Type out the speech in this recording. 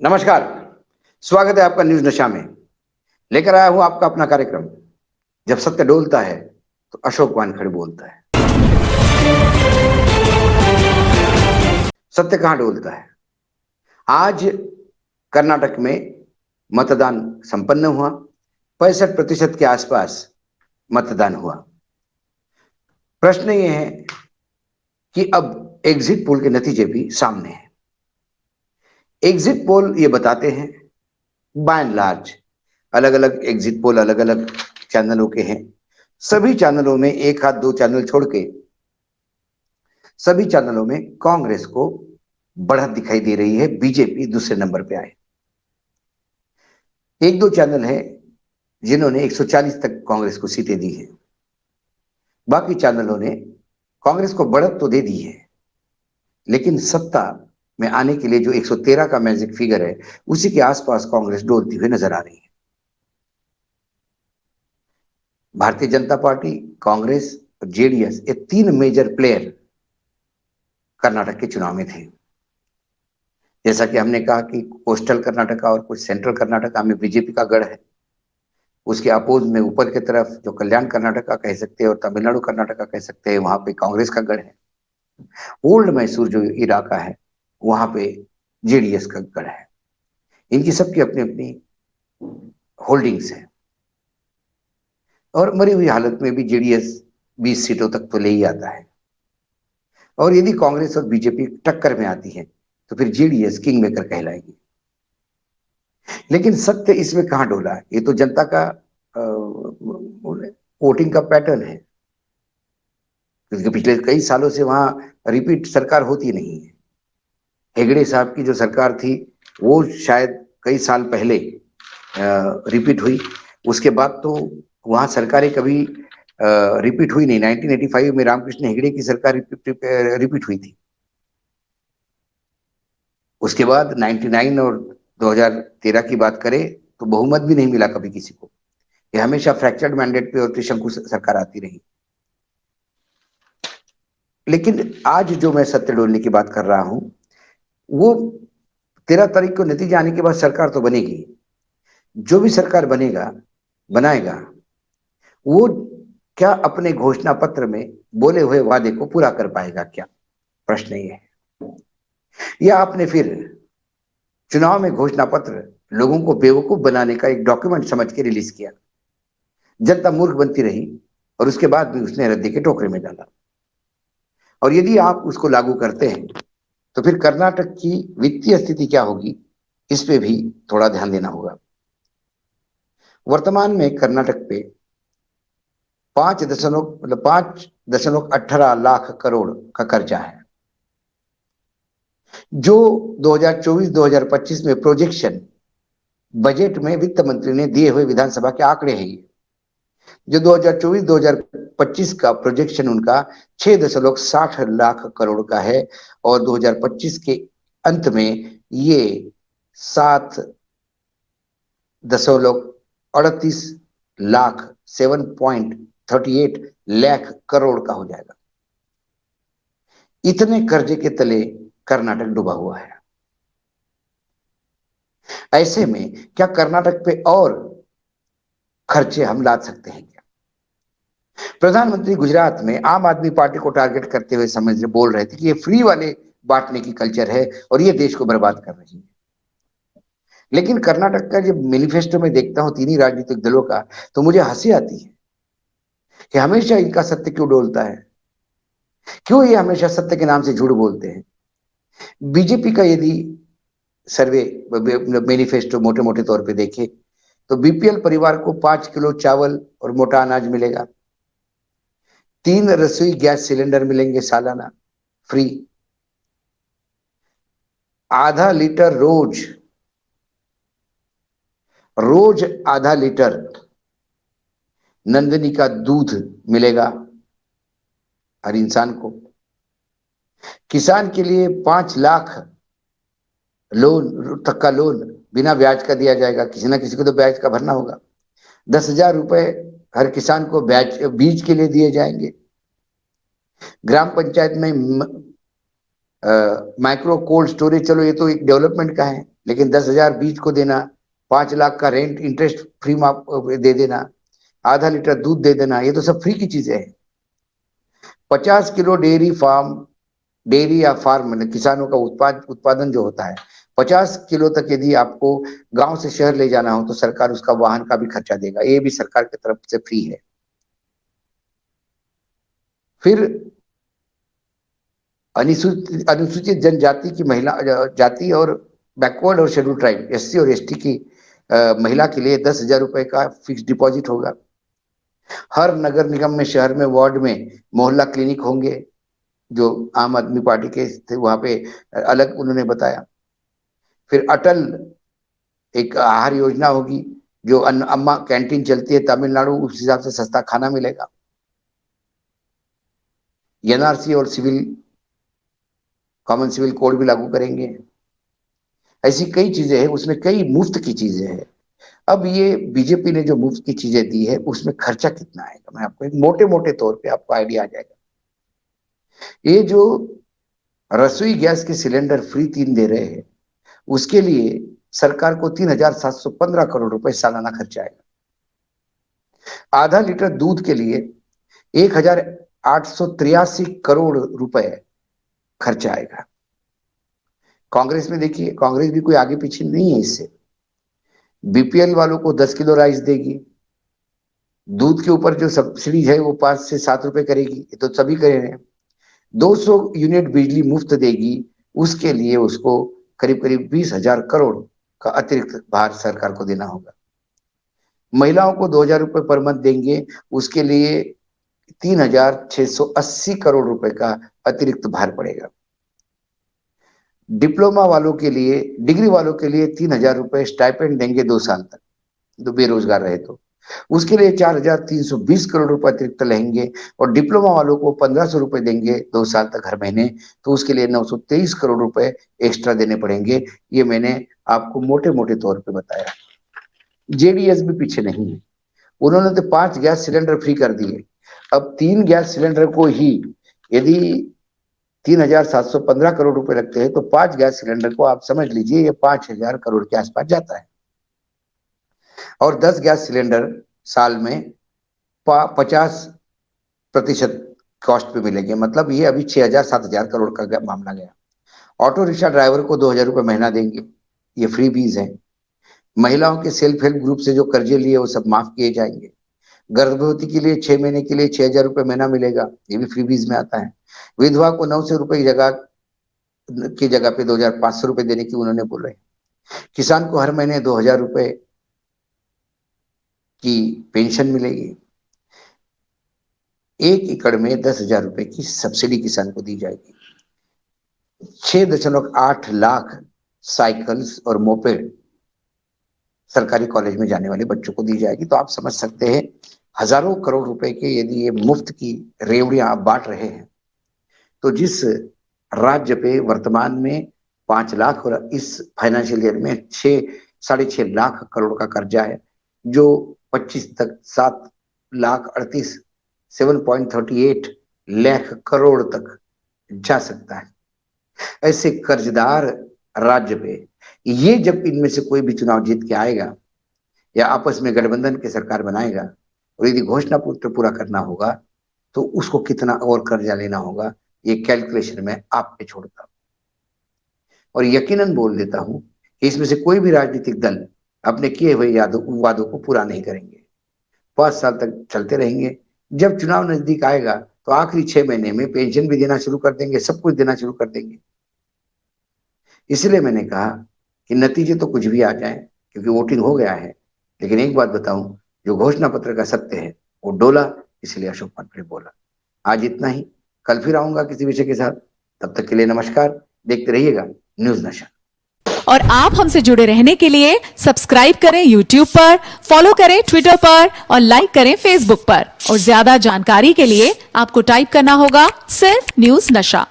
नमस्कार। स्वागत है आपका न्यूज नशा में। लेकर आया हूं आपका अपना कार्यक्रम। जब सत्य डोलता है तो अशोक वानखड़े बोलता है। सत्य कहां डोलता है? आज कर्नाटक में मतदान संपन्न हुआ। 65% के आसपास मतदान हुआ। प्रश्न ये है कि अब एग्जिट पोल के नतीजे भी सामने हैं। एग्जिट पोल ये बताते हैं, बाय एंड लार्ज अलग अलग एग्जिट पोल अलग अलग चैनलों के हैं। सभी चैनलों में, एक हाथ दो चैनल छोड़ के सभी चैनलों में कांग्रेस को बढ़त दिखाई दे रही है। बीजेपी दूसरे नंबर पे आए। एक दो चैनल है जिन्होंने 140 तक कांग्रेस को सीटें दी है। बाकी चैनलों ने कांग्रेस को बढ़त तो दे दी है, लेकिन सत्ता में आने के लिए जो 113 का मैजिक फिगर है, उसी के आसपास कांग्रेस डोलती हुई नजर आ रही है। भारतीय जनता पार्टी, कांग्रेस और जेडीएस, ये तीन मेजर प्लेयर कर्नाटक के चुनाव में थे। जैसा कि हमने कहा कि कोस्टल कर्नाटका और कुछ सेंट्रल कर्नाटका में बीजेपी का गढ़ है। उसके अपोज में ऊपर की तरफ जो कल्याण कर्नाटका कह सकते हैं और तमिलनाडु कर्नाटका कह सकते हैं, वहां पे कांग्रेस का गढ़ है। ओल्ड मैसूर जो इलाका है, वहां पे जेडीएस का गढ़ है। इनकी सबकी अपनी अपनी होल्डिंग्स है और मरी हुई हालत में भी जेडीएस 20 सीटों तक तो ले ही आता है। और यदि कांग्रेस और बीजेपी टक्कर में आती है तो फिर जेडीएस किंग मेकर कहलाएगी। लेकिन सत्य इसमें कहां डोला? ये तो जनता का वोटिंग का पैटर्न है, क्योंकि पिछले कई सालों से वहां रिपीट सरकार होती नहीं है। हेगड़े साहब की जो सरकार थी, वो शायद कई साल पहले रिपीट हुई। उसके बाद तो वहां सरकारें कभी रिपीट हुई नहीं। 1985 में रामकृष्ण हेगड़े की सरकार रिपीट हुई थी। उसके बाद 99 और 2013 की बात करें तो बहुमत भी नहीं मिला कभी किसी को। ये हमेशा फ्रैक्चर्ड मैंडेट पे और त्रिशंकु सरकार आती रही। लेकिन आज जो मैं सत्य डोलने की बात कर रहा हूं, वो 13 तारीख को नतीजे आने के बाद सरकार तो बनेगी। जो भी सरकार बनेगा, बनाएगा, वो क्या अपने घोषणा पत्र में बोले हुए वादे को पूरा कर पाएगा? क्या प्रश्न ये है। या आपने फिर चुनाव में घोषणा पत्र लोगों को बेवकूफ बनाने का एक डॉक्यूमेंट समझ के रिलीज किया, जनता मूर्ख बनती रही और उसके बाद भी उसने रद्दी के टोकरे में डाला। और यदि आप उसको लागू करते हैं तो फिर कर्नाटक की वित्तीय स्थिति क्या होगी, इस पे भी थोड़ा ध्यान देना होगा। वर्तमान में कर्नाटक पे 5.18 लाख करोड़ का कर्जा है, जो 2024-2025 में प्रोजेक्शन बजट में वित्त मंत्री ने दिए हुए विधानसभा के आंकड़े हैं। ये जो 2024-2025 का प्रोजेक्शन उनका 6.60 लाख करोड़ का है और 2025 के अंत में ये 7.38 लाख 7.38 लाख करोड़ का हो जाएगा। इतने कर्जे के तले कर्नाटक डूबा हुआ है। ऐसे में क्या कर्नाटक पे और खर्चे हम लाद सकते हैं क्या? प्रधानमंत्री गुजरात में आम आदमी पार्टी को टारगेट करते हुए समझ बोल रहे थे कि ये फ्री वाले बांटने की कल्चर है और ये देश को बर्बाद कर रही है। लेकिन कर्नाटक का जब मैनिफेस्टो में देखता हूं तीन ही राजनीतिक दलों का, तो मुझे हंसी आती है कि हमेशा इनका सत्य क्यों डोलता है, क्यों ये हमेशा सत्य के नाम से झूठ बोलते हैं। बीजेपी का यदि सर्वे मैनिफेस्टो मोटे मोटे तौर पे देखे तो बीपीएल परिवार को 5 किलो चावल और मोटा अनाज मिलेगा, 3 रसोई गैस सिलेंडर मिलेंगे सालाना फ्री, आधा लीटर रोज रोज आधा लीटर नंदिनी का दूध मिलेगा हर इंसान को। किसान के लिए 5 लाख लोन तक का लोन बिना ब्याज का दिया जाएगा। किसी ना किसी को तो ब्याज का भरना होगा। 10,000 रुपए हर किसान को ब्याज बीज के लिए दिए जाएंगे। ग्राम पंचायत में माइक्रो कोल्ड स्टोरेज, चलो ये तो एक डेवलपमेंट का है, लेकिन 10,000 बीज को देना, 5 लाख का रेंट इंटरेस्ट फ्री दे देना, आधा लीटर दूध दे देना, ये तो सब फ्री की चीजें हैं। 50 किलो डेयरी या फार्म मतलब किसानों का उत्पादन जो होता है, 50 किलो तक यदि आपको गांव से शहर ले जाना हो तो सरकार उसका वाहन का भी खर्चा देगा, ये भी सरकार की तरफ से फ्री है। फिर अनुसूचित जनजाति की महिला जाति और बैकवर्ड और शेड्यूल ट्राइब एससी और एसटी की महिला के लिए 10,000 रुपए का फिक्स डिपॉजिट होगा। हर नगर निगम में, शहर में, वार्ड में मोहल्ला क्लिनिक होंगे, जो आम आदमी पार्टी के थे वहां पे अलग उन्होंने बताया। फिर अटल एक आहार योजना होगी, जो अम्मा कैंटीन चलती है तमिलनाडु, उस हिसाब से सस्ता खाना मिलेगा। एनआरसी और कॉमन सिविल कोड भी लागू करेंगे। ऐसी कई चीजें हैं, उसमें कई मुफ्त की चीजें हैं। अब ये बीजेपी ने जो मुफ्त की चीजें दी है उसमें खर्चा कितना आएगा, मैं आपको एक मोटे मोटे तौर पे आपको आइडिया आ जाएगा। ये जो रसोई गैस के सिलेंडर फ्री 3 दे रहे हैं, उसके लिए सरकार को 3,715 करोड़ रुपए सालाना खर्चा आएगा। आधा लीटर दूध के लिए 1,883 करोड़ रुपए खर्चा आएगा। कांग्रेस में देखिए, कांग्रेस भी कोई आगे पीछे नहीं है इससे। बीपीएल वालों को 10 किलो राइस देगी, दूध के ऊपर जो सब्सिडी है वो 5 से 7 रुपए करेगी, ये तो सभी करे हैं। 200 यूनिट बिजली मुफ्त देगी, उसके लिए उसको करीब करीब 20,000 करोड़ का अतिरिक्त भार सरकार को देना होगा। महिलाओं को 2,000 रुपए पर मंथ देंगे, उसके लिए 3,680 करोड़ रुपए का अतिरिक्त भार पड़ेगा। डिप्लोमा वालों के लिए, डिग्री वालों के लिए 3,000 रुपए स्टाइपेंड देंगे 2 साल तक, जो बेरोजगार रहे तो उसके लिए 4,320 करोड़ रुपए अतिरिक्त लेंगे। और डिप्लोमा वालों को 1,500 रुपए देंगे 2 साल तक हर महीने, तो उसके लिए 923 करोड़ रुपए एक्स्ट्रा देने पड़ेंगे। ये मैंने आपको मोटे मोटे तौर पे बताया। जेडीएस भी पीछे नहीं है, उन्होंने तो 5 गैस सिलेंडर फ्री कर दिए। अब 3 गैस सिलेंडर को ही यदि 3,715 करोड़ रुपए लगते हैं तो 5 गैस सिलेंडर को आप समझ लीजिए ये 5,000 करोड़ के आसपास जाता है। और 10 गैस सिलेंडर साल में 50% कॉस्ट पे मिलेंगे, मतलब ये अभी 6,000-7,000 करोड़ का मामला गया। ऑटो रिक्शा ड्राइवर को 2,000 रुपए महीना देंगे, ये फ्री बीज है। महिलाओं के सेल्फ हेल्प ग्रुप से जो कर्जे लिए वो सब माफ किए जाएंगे। गर्भवती के लिए 6 महीने के लिए 6,000 रुपए महीना मिलेगा, ये भी फ्री बीज में आता है। विधवा को 900 रुपए की जगह पे 2,500 रुपए देने की उन्होंने बोल रहे। किसान को हर महीने 2,000 रुपए की पेंशन मिलेगी। 1 एकड़ में 10,000 रुपए की सब्सिडी किसान को दी जाएगी। 6.8 लाख साइकिल्स और मोपेड सरकारी कॉलेज में जाने वाले बच्चों को दी जाएगी। तो आप समझ सकते हैं हजारों करोड़ रुपए के यदि ये मुफ्त की रेवड़ियां आप बांट रहे हैं, तो जिस राज्य पे वर्तमान में 5 लाख और इस फाइनेंशियल ईयर में 6-6.5 लाख करोड़ का कर्जा है, जो 25 तक 7,38 लाख करोड़ तक जा सकता है। ऐसे कर्जदार राज्य पे ये जब इनमें से कोई भी चुनाव जीत के आएगा या आपस में गठबंधन की सरकार बनाएगा और यदि घोषणा पत्र पूरा करना होगा तो उसको कितना और कर्जा लेना होगा, ये कैलकुलेशन में आप पे छोड़ता हूं। और यकीनन बोल देता हूं कि इसमें से कोई भी राजनीतिक दल अपने किए हुए वादों को पूरा नहीं करेंगे। 5 साल तक चलते रहेंगे। जब चुनाव नजदीक आएगा तो आखिरी 6 महीने में पेंशन भी देना शुरू कर देंगे, सब कुछ देना शुरू कर देंगे। इसलिए मैंने कहा कि नतीजे तो कुछ भी आ जाए, क्योंकि वोटिंग हो गया है, लेकिन एक बात बताऊं, जो घोषणा पत्र का सत्य है वो डोला, इसलिए अशोक पात्रे बोला। आज इतना ही, कल फिर आऊंगा किसी विषय के साथ। तब तक के लिए नमस्कार, देखते रहिएगा न्यूज नशा। और आप हमसे जुड़े रहने के लिए सब्सक्राइब करें YouTube पर, फॉलो करें Twitter पर और लाइक करें Facebook पर। और ज्यादा जानकारी के लिए आपको टाइप करना होगा सिर्फ न्यूज नशा।